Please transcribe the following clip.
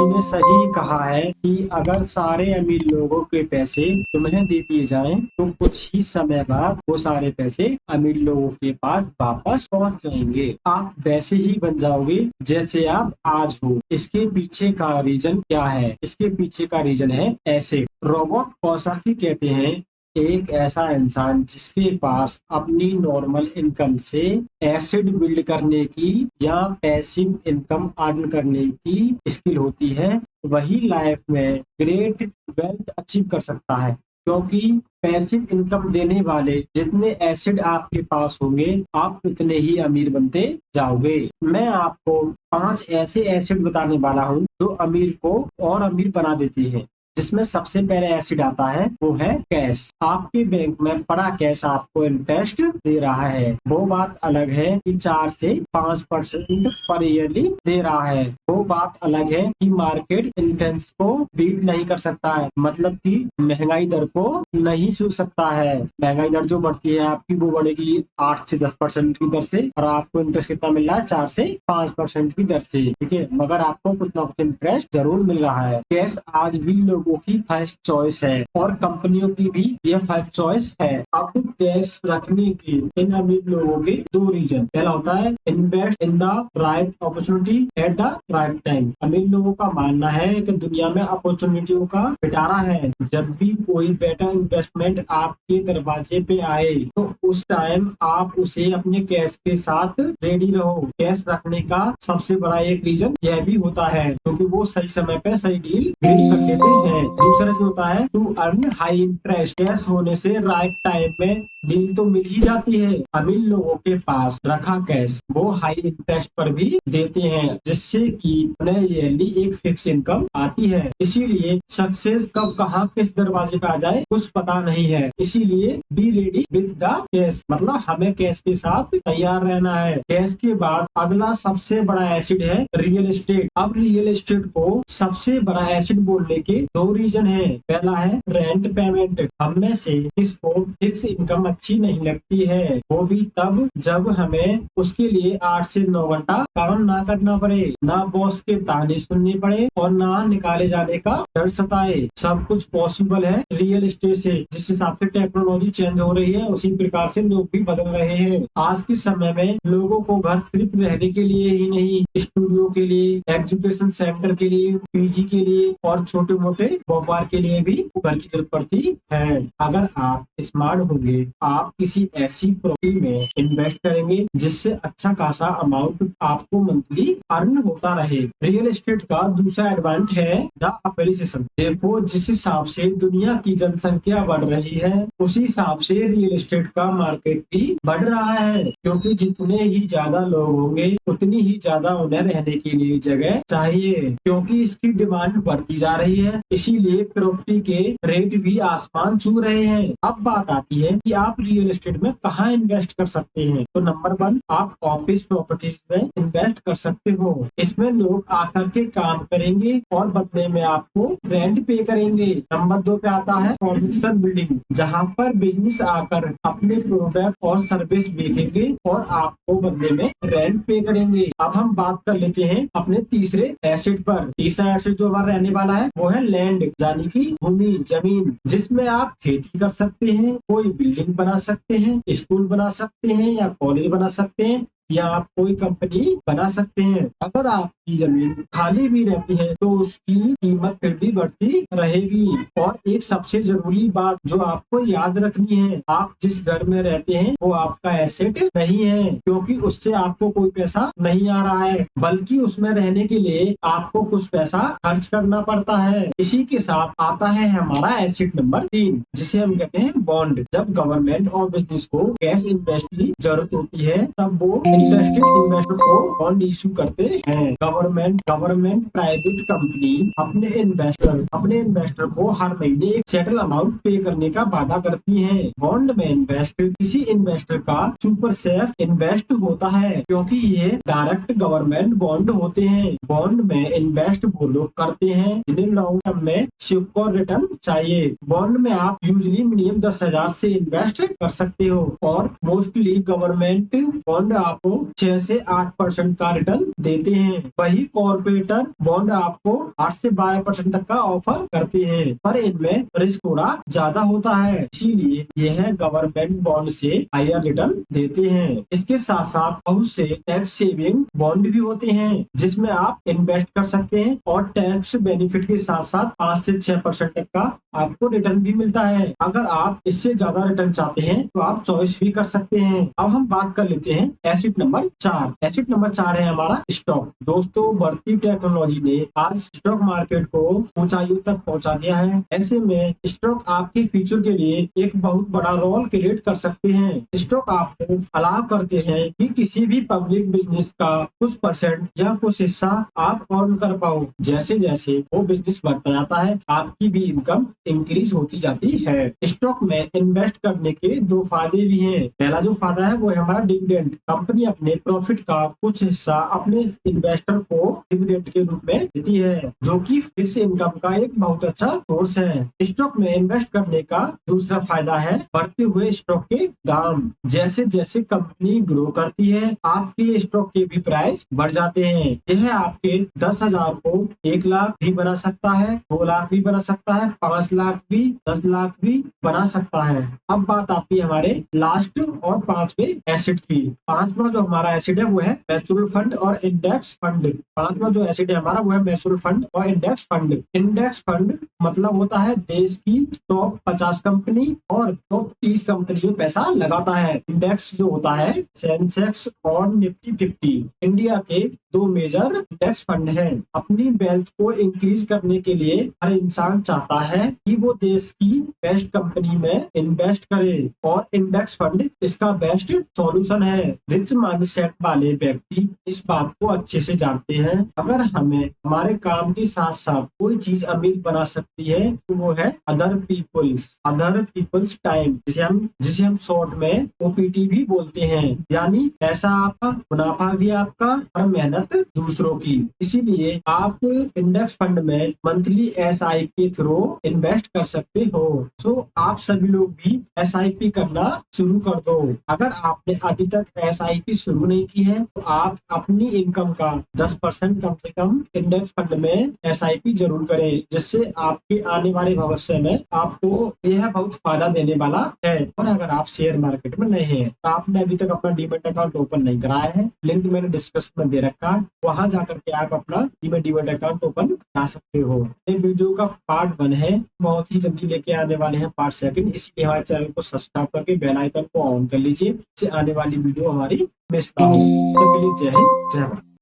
तूने सही कहा है कि अगर सारे अमीर लोगों के पैसे तुम्हें दे दिए जाएं, तो कुछ ही समय बाद वो सारे पैसे अमीर लोगों के पास वापस पहुंच जाएंगे। आप वैसे ही बन जाओगे जैसे आप आज हो। इसके पीछे का रीजन क्या है? इसके पीछे का रीजन है एसिड। रॉबर्ट कॉसाकी कहते हैं, एक ऐसा इंसान जिसके पास अपनी नॉर्मल इनकम से एसिड बिल्ड करने की या पैसिव इनकम अर्न करने की स्किल होती है, वही लाइफ में ग्रेट वेल्थ अचीव कर सकता है। क्योंकि पैसिव इनकम देने वाले जितने एसिड आपके पास होंगे, आप उतने ही अमीर बनते जाओगे। मैं आपको 5 ऐसे एसिड बताने वाला हूँ जो अमीर को और अमीर बना देती है। जिसमें सबसे पहले एसिड आता है वो है कैश। आपके बैंक में पड़ा कैश आपको इंटरेस्ट दे रहा है। वो बात अलग है कि 4 से 5% पर ईयरली दे रहा है। वो बात अलग है कि मार्केट इंटेंस को बीट नहीं कर सकता है, मतलब कि महंगाई दर को नहीं छू सकता है। महंगाई दर जो बढ़ती है आपकी वो बढ़ेगी 8 से 10% की दर से, और आपको इंटरेस्ट कितना मिल रहा है? 4 से 5% की दर से। ठीक है, मगर आपको कुछ ना कुछ इंटरेस्ट जरूर मिल रहा है। कैश आज भी लोगों की फर्स्ट चॉइस है और कंपनियों की भी यह फर्स्ट चॉइस है। अब कैश रखने के इन अमीर लोगों के 2 रीजन। पहला होता है invest in the right opportunity at the right time. अमीर लोगों का मानना है कि दुनिया में अपॉर्चुनिटियों का पिटारा है। जब भी कोई बेटर इन्वेस्टमेंट आपके दरवाजे पे आए तो उस टाइम आप उसे अपने कैश के साथ रेडी रहो। कैश रखने का सबसे बड़ा एक रीजन यह भी होता है क्योंकि वो सही समय पे सही डील कर लेते हैं। दूसरा जो होता है to earn high interest. Cash होने से राइट टाइम में डील तो मिल ही जाती है। अमीर लोगों के पास रखा कैश वो हाई इंटरेस्ट पर भी देते हैं, जिससे कि उन्हें ईयरली एक फिक्स इनकम आती है। इसीलिए सक्सेस कब कहाँ किस दरवाजे पे आ जाए कुछ पता नहीं है। इसीलिए be ready with the cash, मतलब हमें कैश के साथ तैयार रहना है। कैश के बाद अगला सबसे बड़ा एसिड है रियल एस्टेट। अब रियल एस्टेट को सबसे बड़ा एसिड बोलने के 2 रीजन है। पहला है रेंट पेमेंट। हम में से किसको फिक्स इनकम अच्छी नहीं लगती है, वो भी तब जब हमें उसके लिए 8 से 9 घंटा काम ना करना पड़े, ना बॉस के ताने सुनने पड़े और ना निकाले जाने का डर सताए। सब कुछ पॉसिबल है रियल एस्टेट से। जिस हिसाब से टेक्नोलॉजी चेंज हो रही है उसी प्रकार से लोग भी बदल रहे हैं। आज के समय में लोगों को घर सिर्फ रहने के लिए ही नहीं, स्टूडियो के लिए, एजुकेशन सेंटर के लिए, पीजी के लिए और छोटे मोटे व्यापार के लिए भी घर की जरूरत पड़ती है। अगर आप स्मार्ट होंगे, आप किसी ऐसी प्रॉपर्टी में इन्वेस्ट करेंगे जिससे अच्छा खासा अमाउंट आपको मंथली अर्न होता रहे। रियल एस्टेट का दूसरा एडवांटेज है द अप्रिसिएशन। देखो, जिस हिसाब से दुनिया की जनसंख्या बढ़ रही है उसी हिसाब से रियल एस्टेट का मार्केट भी बढ़ रहा है, क्योंकि जितने ही ज्यादा लोग होंगे उतनी ही ज्यादा उन्हें रहने के लिए जगह चाहिए, क्योंकि इसकी डिमांड बढ़ती जा रही है। इसीलिए प्रॉपर्टी के रेट भी आसमान छू रहे हैं। अब बात आती है कि आप रियल एस्टेट में कहाँ इन्वेस्ट कर सकते हैं। तो नंबर 1, आप ऑफिस प्रॉपर्टीज में इन्वेस्ट कर सकते हो। इसमें लोग आकर के काम करेंगे और बदले में आपको रेंट पे करेंगे। नंबर 2 पे आता है कॉमर्शियल बिल्डिंग, जहाँ पर बिजनेस आकर अपने प्रोडक्ट और सर्विस बेचेंगे और आपको बदले में रेंट पे करेंगे। अब हम बात कर लेते हैं अपने तीसरे एसेट पर। तीसरा एसेट जो हमारा रहने वाला है वो है लैंड, यानी कि भूमि, जमीन, जिसमें आप खेती कर सकते हैं, कोई बिल्डिंग बना सकते हैं, स्कूल बना सकते हैं या कॉलेज बना सकते हैं, या आप कोई कंपनी बना सकते हैं। अगर आपकी जमीन खाली भी रहती है तो उसकी कीमत फिर भी बढ़ती रहेगी। और एक सबसे जरूरी बात जो आपको याद रखनी है, आप जिस घर में रहते हैं वो आपका एसेट नहीं है, क्योंकि उससे आपको कोई पैसा नहीं आ रहा है, बल्कि उसमें रहने के लिए आपको कुछ पैसा खर्च करना पड़ता है। इसी के साथ आता है हमारा एसेट नंबर 3, जिसे हम कहते हैं बॉन्ड। जब गवर्नमेंट और बिजनेस को कैश इन्वेस्ट की जरूरत होती है तब वो इंटरेस्टेड इन्वेस्टर को बॉन्ड इशू करते हैं। गवर्नमेंट प्राइवेट कंपनी अपने इन्वेस्टर को हर महीने एक सेटल अमाउंट पे करने का वादा करती है। बॉन्ड में इन्वेस्ट किसी इन्वेस्टर का सुपर सेफ इन्वेस्ट होता है, क्योंकि ये डायरेक्ट गवर्नमेंट बॉन्ड होते हैं। बॉन्ड में इन्वेस्ट वो लोग करते हैं जिन्हें लॉन्ग टर्म में सिक्योर रिटर्न चाहिए। बॉन्ड में आप यूजली मिनिमम 10,000 से इन्वेस्ट कर सकते हो और मोस्टली गवर्नमेंट बॉन्ड आप आपको 6 से 8% का रिटर्न देते हैं। वही कॉर्पोरेटर बॉन्ड आपको 8 से 12% तक का ऑफर करते हैं, पर इनमें रिस्क थोड़ा ज्यादा होता है, इसीलिए यह गवर्नमेंट बॉन्ड से हायर रिटर्न देते हैं। इसके साथ साथ बहुत से टैक्स सेविंग बॉन्ड भी होते हैं, जिसमें आप इन्वेस्ट कर सकते हैं और टैक्स बेनिफिट के साथ साथ 5 से 6% तक का आपको रिटर्न भी मिलता है। अगर आप इससे ज्यादा रिटर्न चाहते हैं तो आप चॉइस भी कर सकते हैं। अब हम बात कर लेते हैं एसेट नंबर 4। एसेट नंबर 4 है हमारा स्टॉक। दोस्तों, बढ़ती टेक्नोलॉजी ने आज स्टॉक मार्केट को ऊंचाइयों तक पहुंचा दिया है। ऐसे में स्टॉक आपके फ्यूचर के लिए एक बहुत बड़ा रोल क्रिएट कर सकते हैं। स्टॉक आपको अलाउ करते हैं कि किसी भी पब्लिक बिजनेस का कुछ परसेंट या कुछ हिस्सा आप अर्न कर पाओ। जैसे जैसे वो बिजनेस बढ़ता जाता है, आपकी भी इनकम इंक्रीज होती जाती है। स्टॉक में इन्वेस्ट करने के 2 फायदे भी हैं। पहला जो फायदा है वो है हमारा डिविडेंड। कंपनी अपने प्रॉफिट का कुछ हिस्सा अपने इन्वेस्टर को डिविडेंड के रूप में देती है, जो कि फिक्स इनकम का एक बहुत अच्छा सोर्स है। स्टॉक में इन्वेस्ट करने का दूसरा फायदा है बढ़ते हुए स्टॉक के दाम। जैसे जैसे कंपनी ग्रो करती है, आपके स्टॉक के भी प्राइस बढ़ जाते हैं। यह आपके 10,000 को 1 लाख भी बना सकता है, 2 लाख भी बना सकता है, 5 लाख भी, 10 लाख भी बना सकता है। अब बात आती है हमारे लास्ट और 5वें एसेट की। 5वां जो हमारा एसेट है वो है म्यूचुअल फंड और इंडेक्स फंड। 5वां जो एसेट है हमारा वो है म्यूचुअल फंड और इंडेक्स फंड। इंडेक्स फंड मतलब होता है देश की टॉप 50 कंपनी और टॉप 30 कंपनी में पैसा लगाता है। इंडेक्स जो होता है सेंसेक्स और निफ्टी 50 इंडिया के 2 मेजर इंडेक्स फंड हैं। अपनी वेल्थ को इंक्रीज करने के लिए हर इंसान चाहता है कि वो देश की बेस्ट कंपनी में इन्वेस्ट करे, और इंडेक्स फंड इसका बेस्ट सॉल्यूशन है। रिच माइंडसेट वाले व्यक्ति इस बात को अच्छे से जानते हैं। अगर हमें हमारे काम के साथ साथ कोई चीज अमीर बना सकती है तो वो है अदर पीपल्स टाइम, जिसे हम शॉर्ट में ओपीटी भी बोलते हैं। यानी पैसा आपका, मुनाफा भी आपका और मेहनत दूसरों की। इसीलिए आप इंडेक्स फंड में मंथली एसआईपी थ्रू इन्वेस्ट कर सकते हो। सो आप सभी लोग भी एसआईपी करना शुरू कर दो। अगर आपने अभी तक एसआईपी शुरू नहीं की है तो आप अपनी इनकम का 10% कम से कम इंडेक्स फंड में एसआईपी जरूर करें, जिससे आपके आने वाले भविष्य में आपको यह बहुत फायदा देने वाला है। और अगर आप शेयर मार्केट में नहीं है तो आपने अभी तक अपना डीमैट अकाउंट ओपन नहीं कराया है, लिंक मैंने डिस्क्रिप्शन में दे रखा है, वहां जाकर के आप अपना डीमैट अकाउंट ओपन करा सकते हो। ये वीडियो का पार्ट 1 है, बहुत ही जल्दी लेके आने वाले हैं पार्ट 2, इसलिए हमारे चैनल को सब्सक्राइब करके बेल आइकन को ऑन कर लीजिए, इससे आने वाली वीडियो हमारी मिस ना हो। तब के लिए जय हिंद, जय भारत।